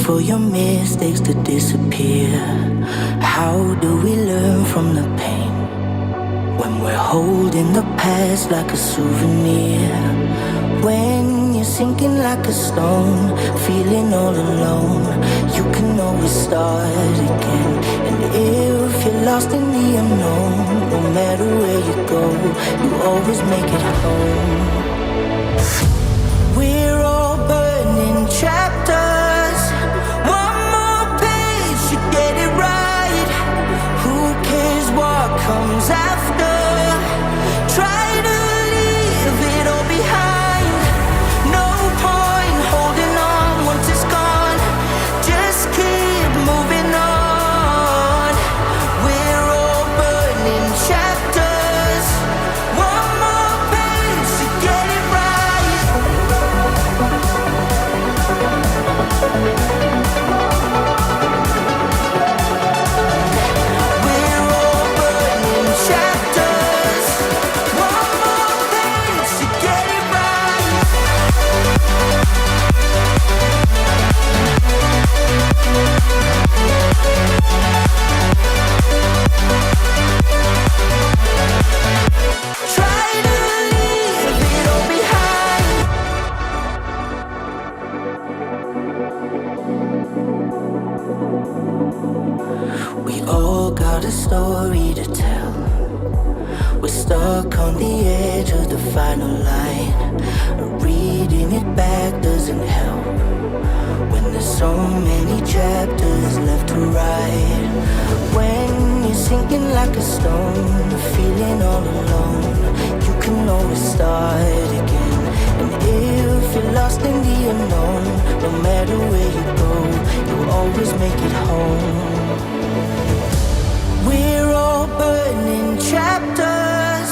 for your mistakes to disappear. How do we learn from the pain when we're holding the past like a souvenir? When you're sinking like a stone, feeling all alone, you can always start again. And if you're lost in the unknown, no matter where you go, you always make it home. We're all burning chapters, one more page to get it right. Who cares what comes after? Try to leave it all behind. No point holding on once it's gone. Just keep moving on. We're all burning chapters, one more page to get it right. We're all burning chapters, one more page to get it right. Try to leave it all behind. We all got a story to tell. We're stuck on the edge of the final line. Reading it back doesn't help when there's so many chapters left to write. When you're sinking like a stone, feeling all alone, you can always start again. And if you're lost in the unknown, no matter where you go, you'll always make it home. We're all burning chapters,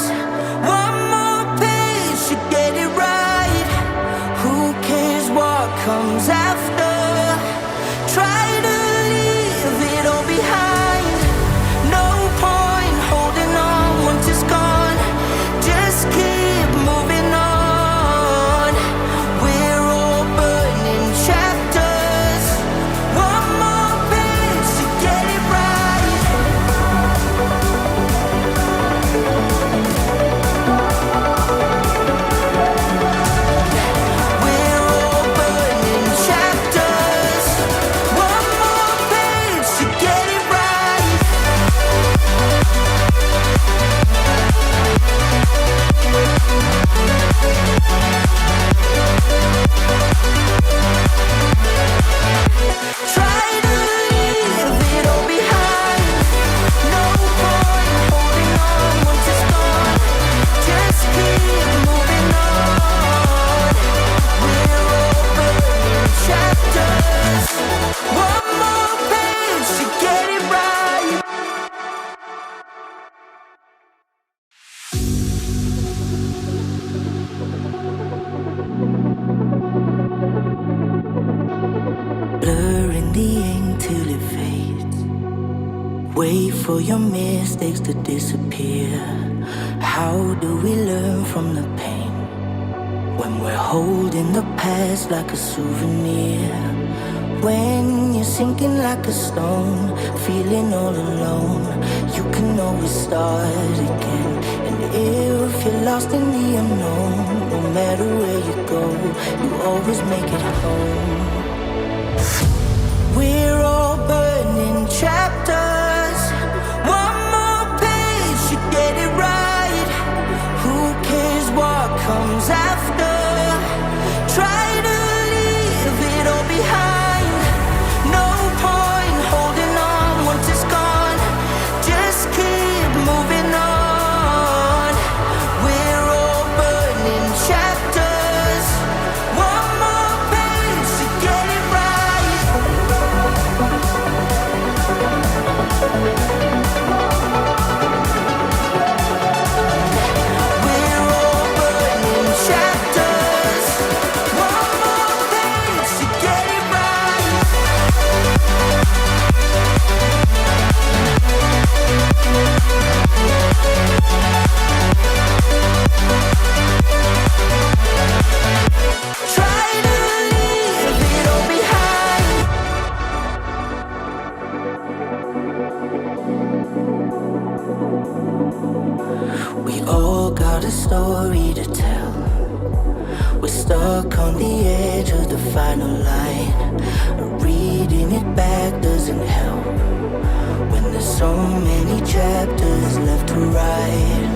one more page to get it right. Who cares what comes after? Try to leave it all behind. No point holding on once it's gone. Just keep moving on. We're all burning chapters, one more page to get it right. We're all burning chapters, one more page to get it right. Try to leave it all behind. No point holding on once it's gone. Just keep moving on. We're all burning chapters, one more page to get it right. Blurring the ink till it fades. Wait for your mistakes to disappear. How do we learn from the pain when we're holding the past like a souvenir? When you're sinking like a stone, feeling all alone, you can always start again. And if you're lost in the unknown, no matter where you go, you always make it home. We're all burning chapters, one more page to get it right. Who cares what comes after? Try to leave it all behind. No point holding on once it's gone. Just keep moving on. We're all burning story to tell. We're stuck on the edge of the final line. Reading it back doesn't help when there's so many chapters left to write.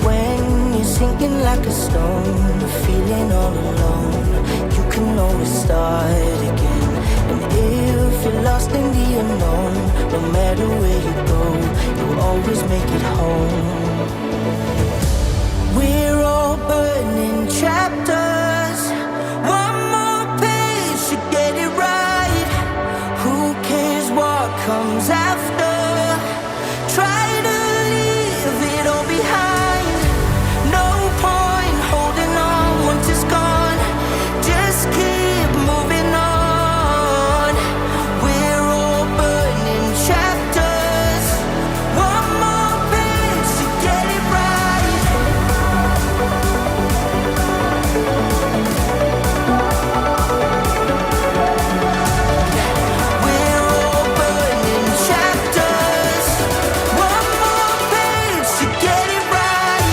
When you're sinking like a stone, feeling all alone, you can always start again. And if you're lost in the unknown, no matter where you go, you'll always make it home. We're all burning chapters, one more page to get it right. Who cares what comes after? Try to leave it all behind. No point holding on once it's gone. Just keep moving on. We're all burning chapters, one more page to get it right. We're all burning chapters, one more page to get it right.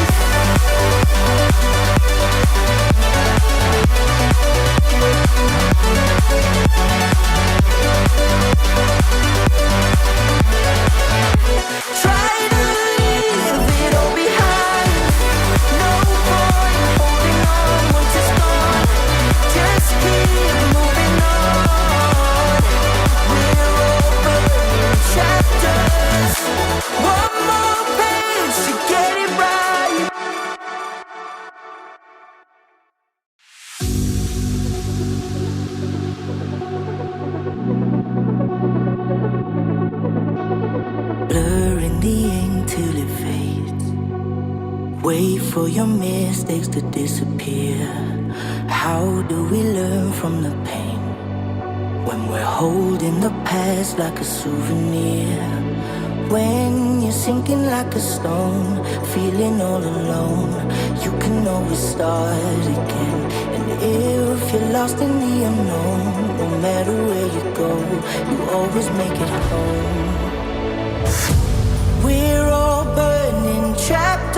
Try to leave it all behind. No point holding on once it's gone. Just keep moving on. We're all burning chapters, one more page to get it right. Blurring the ink till it fades. Wait for your mistakes to disappear. How do we learn from the pain when we're holding the past like a souvenir? When you're sinking like a stone, feeling all alone, you can always start again. And if you're lost in the unknown, no matter where you go, you always make it home. We're all burning chapters,